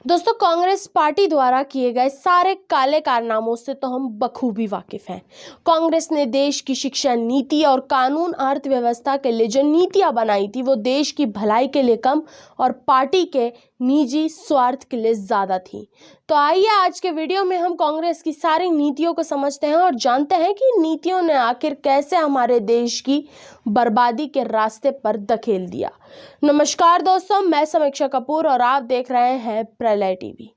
दोस्तों, कांग्रेस पार्टी द्वारा किए गए सारे काले कारनामों से तो हम बखूबी वाकिफ हैं। कांग्रेस ने देश की शिक्षा नीति और कानून अर्थव्यवस्था के लिए जो नीतियां बनाई थी वो देश की भलाई के लिए कम और पार्टी के निजी स्वार्थ के लिए ज़्यादा थी। तो आइए आज के वीडियो में हम कांग्रेस की सारी नीतियों को समझते हैं और जानते हैं कि नीतियों ने आखिर कैसे हमारे देश की बर्बादी के रास्ते पर धकेल दिया। नमस्कार दोस्तों, मैं समीक्षा कपूर और आप देख रहे हैं प्रलय टीवी।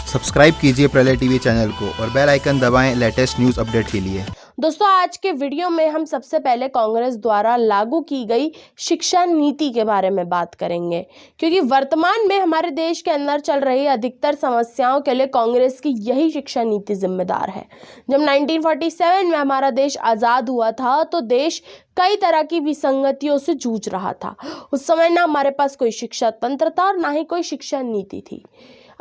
सब्सक्राइब कीजिए प्रलय टीवी चैनल को और बेल आइकन दबाएं लेटेस्ट न्यूज़ अपडेट के लिए। दोस्तों, आज के वीडियो में हम सबसे पहले कांग्रेस द्वारा लागू की गई शिक्षा नीति के बारे में बात करेंगे, क्योंकि वर्तमान में हमारे देश के अंदर चल रही अधिकतर समस्याओं के लिए कांग्रेस की यही शिक्षा नीति जिम्मेदार है। जब 1947 में हमारा देश आज़ाद हुआ था तो देश कई तरह की विसंगतियों से जूझ रहा था। उस समय ना हमारे पास कोई शिक्षा तंत्र था और ना ही कोई शिक्षा नीति थी।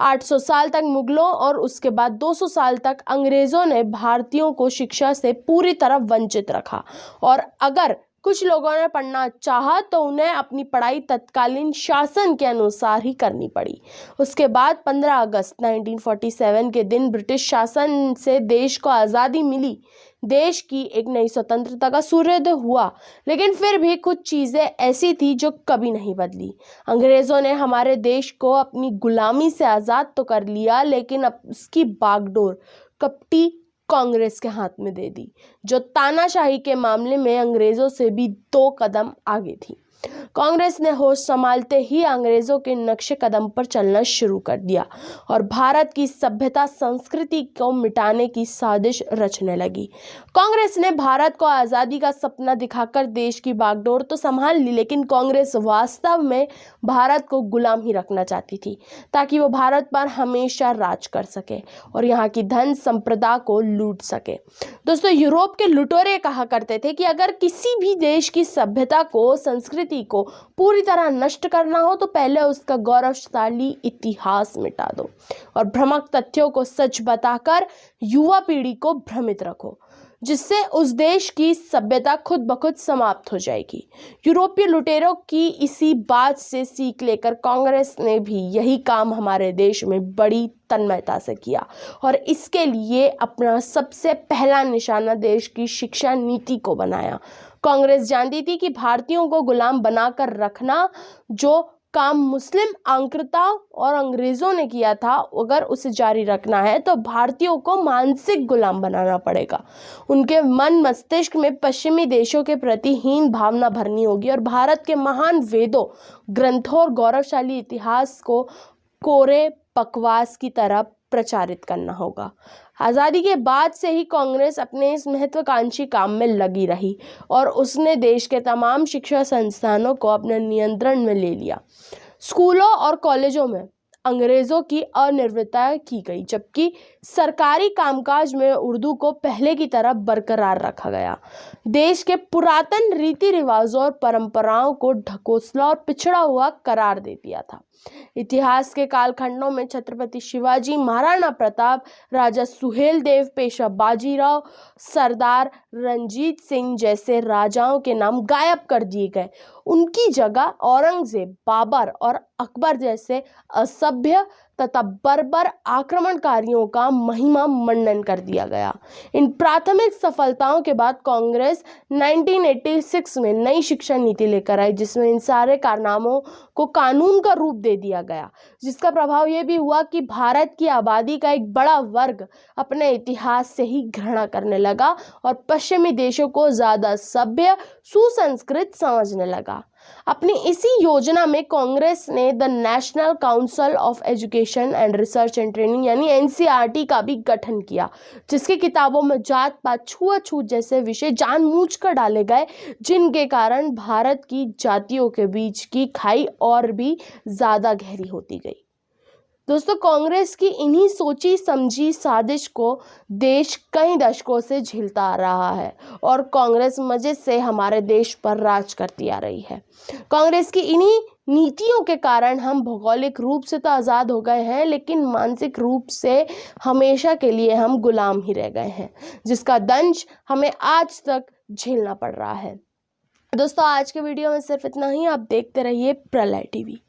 800 साल तक मुगलों और उसके बाद 200 साल तक अंग्रेज़ों ने भारतीयों को शिक्षा से पूरी तरह वंचित रखा और अगर कुछ लोगों ने पढ़ना चाहा तो उन्हें अपनी पढ़ाई तत्कालीन शासन के अनुसार ही करनी पड़ी। उसके बाद 15 अगस्त 1947 के दिन ब्रिटिश शासन से देश को आज़ादी मिली। देश की एक नई स्वतंत्रता का सूर्योदय हुआ, लेकिन फिर भी कुछ चीज़ें ऐसी थी जो कभी नहीं बदली। अंग्रेज़ों ने हमारे देश को अपनी गुलामी से आज़ाद तो कर लिया, लेकिन अब उसकी बागडोर कपटी कांग्रेस के हाथ में दे दी, जो तानाशाही के मामले में अंग्रेज़ों से भी 2 कदम आगे थी। कांग्रेस ने होश संभालते ही अंग्रेज़ों के नक्शे कदम पर चलना शुरू कर दिया और भारत की सभ्यता संस्कृति को मिटाने की साजिश रचने लगी। कांग्रेस ने भारत को आज़ादी का सपना दिखाकर देश की बागडोर तो संभाल ली, लेकिन कांग्रेस वास्तव में भारत को गुलाम ही रखना चाहती थी ताकि वो भारत पर हमेशा राज कर सके और यहाँ की धन संपदा को लूट सके। दोस्तों, यूरोप के लुटेरे कहा करते थे कि अगर किसी भी देश की सभ्यता को, संस्कृति को पूरी तरह नष्ट करना हो तो पहले उसका गौरवशाली इतिहास मिटा दो और भ्रामक तथ्यों को सच बताकर युवा पीढ़ी को भ्रमित रखो, जिससे उस देश की सभ्यता खुद ब खुद समाप्त हो जाएगी। यूरोपीय लुटेरों की इसी बात से सीख लेकर कांग्रेस ने भी यही काम हमारे देश में बड़ी तन्मयता से किया और इसके लिए अपना सबसे पहला निशाना देश की शिक्षा नीति को बनाया। कांग्रेस जानती थी कि भारतीयों को गुलाम बनाकर रखना जो काम मुस्लिम आक्रांताओं और अंग्रेज़ों ने किया था, अगर उसे जारी रखना है तो भारतीयों को मानसिक गुलाम बनाना पड़ेगा। उनके मन मस्तिष्क में पश्चिमी देशों के प्रति हीन भावना भरनी होगी और भारत के महान वेदों, ग्रंथों और गौरवशाली इतिहास को कोरे बकवास की तरह प्रचारित करना होगा। आज़ादी के बाद से ही कांग्रेस अपने इस महत्वाकांक्षी काम में लगी रही और उसने देश के तमाम शिक्षा संस्थानों को अपने नियंत्रण में ले लिया। स्कूलों और कॉलेजों में अंग्रेज़ों की अनिर्भरता की गई, जबकि सरकारी कामकाज में उर्दू को पहले की तरह बरकरार रखा गया। देश के पुरातन रीति रिवाजों और परंपराओं को ढकोसला और पिछड़ा हुआ करार दे दिया था। इतिहास के कालखंडों में छत्रपति शिवाजी, महाराणा प्रताप, राजा सुहेलदेव, पेशवा बाजीराव, सरदार रणजीत सिंह जैसे राजाओं के नाम गायब कर दिए गए। उनकी जगह औरंगजेब, बाबर और अकबर जैसे असभ्य तथा बर्बर आक्रमणकारियों का महिमा मंडन कर दिया गया। इन प्राथमिक सफलताओं के बाद कांग्रेस 1986 में नई शिक्षा नीति लेकर आई, जिसमें इन सारे कारनामों को कानून का रूप दे दिया गया, जिसका प्रभाव यह भी हुआ कि भारत की आबादी का एक बड़ा वर्ग अपने इतिहास से ही घृणा करने लगा और पश्चिमी देशों को ज़्यादा सभ्य, सुसंस्कृत समझने लगा। अपनी इसी योजना में कांग्रेस ने the national council of education and research and training यानी NCERT का भी गठन किया, जिसकी किताबों में जात पात, छुआछूत जैसे विषय जानबूझकर डाले गए, जिनके कारण भारत की जातियों के बीच की खाई और भी ज़्यादा गहरी होती गई। दोस्तों, कांग्रेस की इन्हीं सोची समझी साजिश को देश कई दशकों से झेलता आ रहा है और कांग्रेस मजे से हमारे देश पर राज करती आ रही है। कांग्रेस की इन्हीं नीतियों के कारण हम भौगोलिक रूप से तो आज़ाद हो गए हैं, लेकिन मानसिक रूप से हमेशा के लिए हम गुलाम ही रह गए हैं, जिसका दंश हमें आज तक झेलना पड़ रहा है। दोस्तों, आज के वीडियो में सिर्फ इतना ही। आप देखते रहिए प्रलय टीवी।